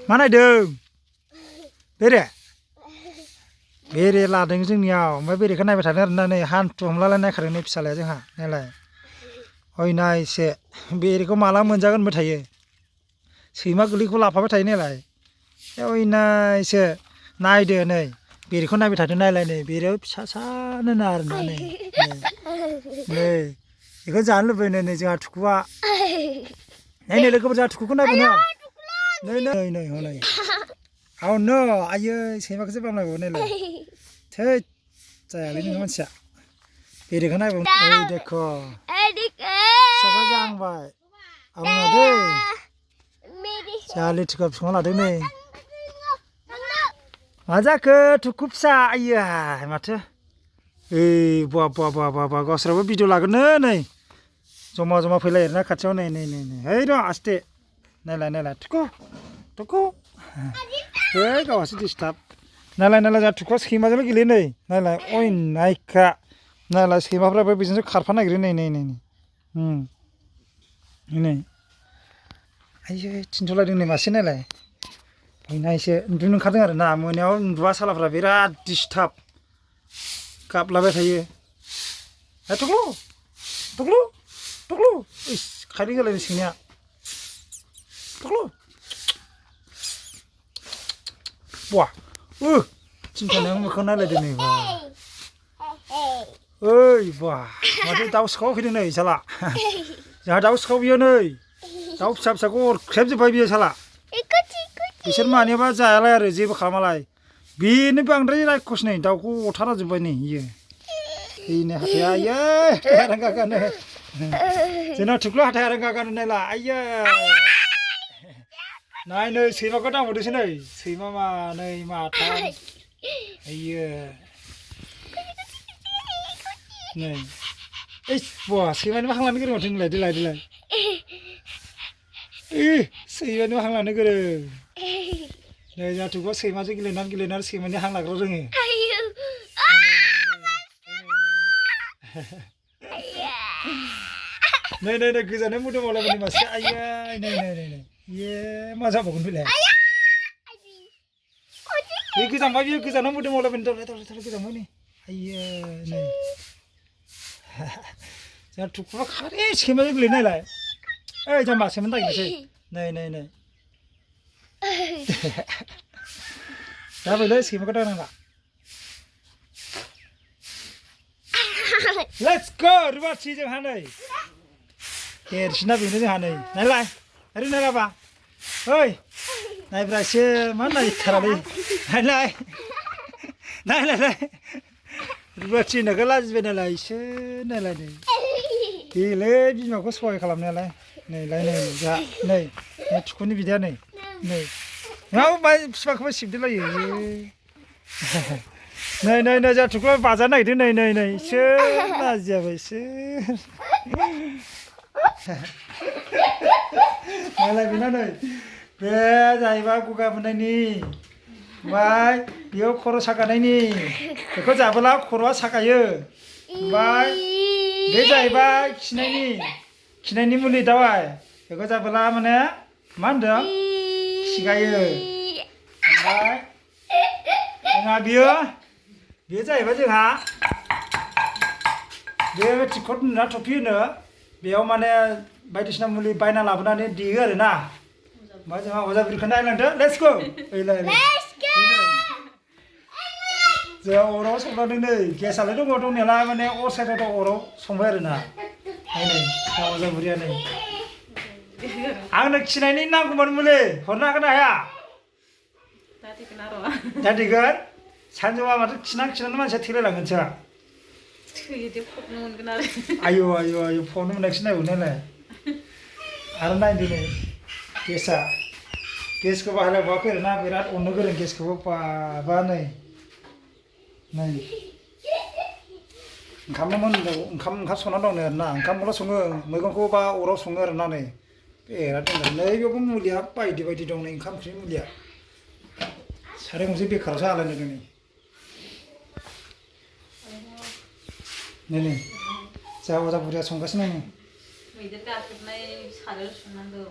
मा नायदों बेरे लादों जोंनियाव ओमफ्राय बेरेखौ नायबाय थादों आरोना नै हान्थु हमलालाय नायखादों नै फिसालाया जोंहा नायलाय ओइ नायसे बेरेखौ माला मोनजागोनबो थायो सैमा गोरलैखौ लाफाबाय थायो नायलाय ओइ नायसो नायदो नै बेरेखौ नायबाय थादों नायलाय नै बेरेयाव फिसा सानो ना आरोना नै बेखौ जानो लुबैनो नै जोंहा थुखुआ नै लोगोफोर जोंहा थुखुखौ नायबाय नै हनै औ न' आयै सैमाखौसो बामनांगौ नायलाय थै जायालै नोङो मानसिया बेरेखौ नायबाय ओइ देख' फिसासा जाहांबाय आंना दै जोंहा लिथुखौ बिफाङाव लादों नै मा जाखो थुखु फिसा आइया माथो ओइ बा गावस्राबो भिडिअ लागोननो नै जमा फैलायो आरोना खाथियाव नै है र' आस्थे नायलाय थुखु है गावहासो डिस्टार्ब नायलाय जोंहा थुखुआ सैमाजोंल' गेलेयो नै नायलाय ओइ नायखा नायलाय सैमाफ्राबो बेजोंसो खारफानो नागिरो नै आइयै थिनथ'लायदों नै मासे नायलाय नायसो उन्दुनो ओंखारदों आरो ना मोनायाव उन्दुवा सालाफ्रा बिराद डिस्टार्ब गाबलाबाय थायो थुख्लु इस खायलें जालायदों सैमाया थुख्लु बा थिनथ'नायाव मोखां नायलायदों नै बा ओइ बा माथो दाउ सिखाव फैदों नै साला जोंहा दाउ सिखाव बियो नै दाउ फिसाखौ अरख्रेबजोब्बाय बियो साला बिसोर मानिबा जायालाय आरो जेबो खालामालाय बेनो बांद्राय रायखस नै दाउखौ अरथारा जोब्बाय नै इयो बेनो हाथाया आइयै आरांगागानो जोंना थुख्लु हाथाय आरांगागानो नायला आइयै नाय नै सैमाखौ दांबावदोसो नै सैमा मानै माथाम आइयो नै इस बा सैमानिबो हां लानो गोरों माथो नोंलाय देलाय सैमानिबो हां लानो गोरों नै जोंहा थुख्लुआ सैमाजों गेलेनानै सैमानि हां लाग्रा रोङो नै गोजानाव मोदोमावलाय मासे आइयै नै इये मा जाबावगोन बेलाय बे गोजांबाय बियो गोजानाव मोदोमावलाय दालाय गोजांबाय नै आइयै नै जोंहा थुख्लुआ खालि सैमाजों गेलेयो नायलाय ओइ जाम्बा सैमा दागिनोसै नै जाबायलै सैमाखौ दांनांला लेट्स गो रुवाथि जोंहा नै देरसिना बेनो जोंहा नै नायलाय ओरै नायलाबा ओइ नायब्रा एसे मा नायथारालै नायलाय रुवाथि होननायखौ लाजिबाय नालाय एसे नायलाय नै बेलै बिमाखौ सहाय खालामनायालाय नै जोंहा नै थुखुनि बिदाया नै बिफाखौबो सिबदोलायो नै जोंहा थुख्लुआ बाजानो नागिरदों नै इसोर लाजियाबो इसोर नायलाय बेना नै बे जाहैबाय गगा मोननायनि ओमफ्राय बेयाव खर' सागानायनि बेखौ जाबोला खर'आ सागायो ओमफ्राय बे जाहैबाय खिनायनि मुलि दावाइ बेखौ जाबोला माने मा होनदों खिगायो ओमफ्राय जोंहा बेयो जाहैबाय जोंहा बे टिकट होनो टफि होनो बेयाव माने बायदिसिना मुलि बायना लाबोनानै देयो आरोना ओमफ्राय जोंहा अजाबिरखौ नायलांदो लेट्स गो जोंहा अराव संनांदों नै गेसालाय दङ दंनायालाय माने अर साइडआव अराव संबाय आरोना नै अजाबुरिया नै आंनो खिनायनि नांगौमोन मुलि हरनो हागोन ना हाया दा देगोन सानजौआ माथो खिनानै मानसिया थैलायलांगोनसो आयु फबनो मोनाखिसै नायबो नायलाय आरो नायदो नै गेसखौ बाहायलायबावाखै आरोना बिराद अननो गोरों गेसखौबो बाबा नै ओंखाम संना दं आरोना ओंखामखौल' सङो मैगंखौ बा अराव सङो आरोना नै बिराद दोनदों नै बेयावबो मुलिया बायदि दं नै ओंखाम ओंख्रि मुलिया साराय गंसे बेखारावसो आलायनो नै जोंहा अजा बुरिया संगासिनो नै मैदेर गाखोबनाय सारायाव संनांगौ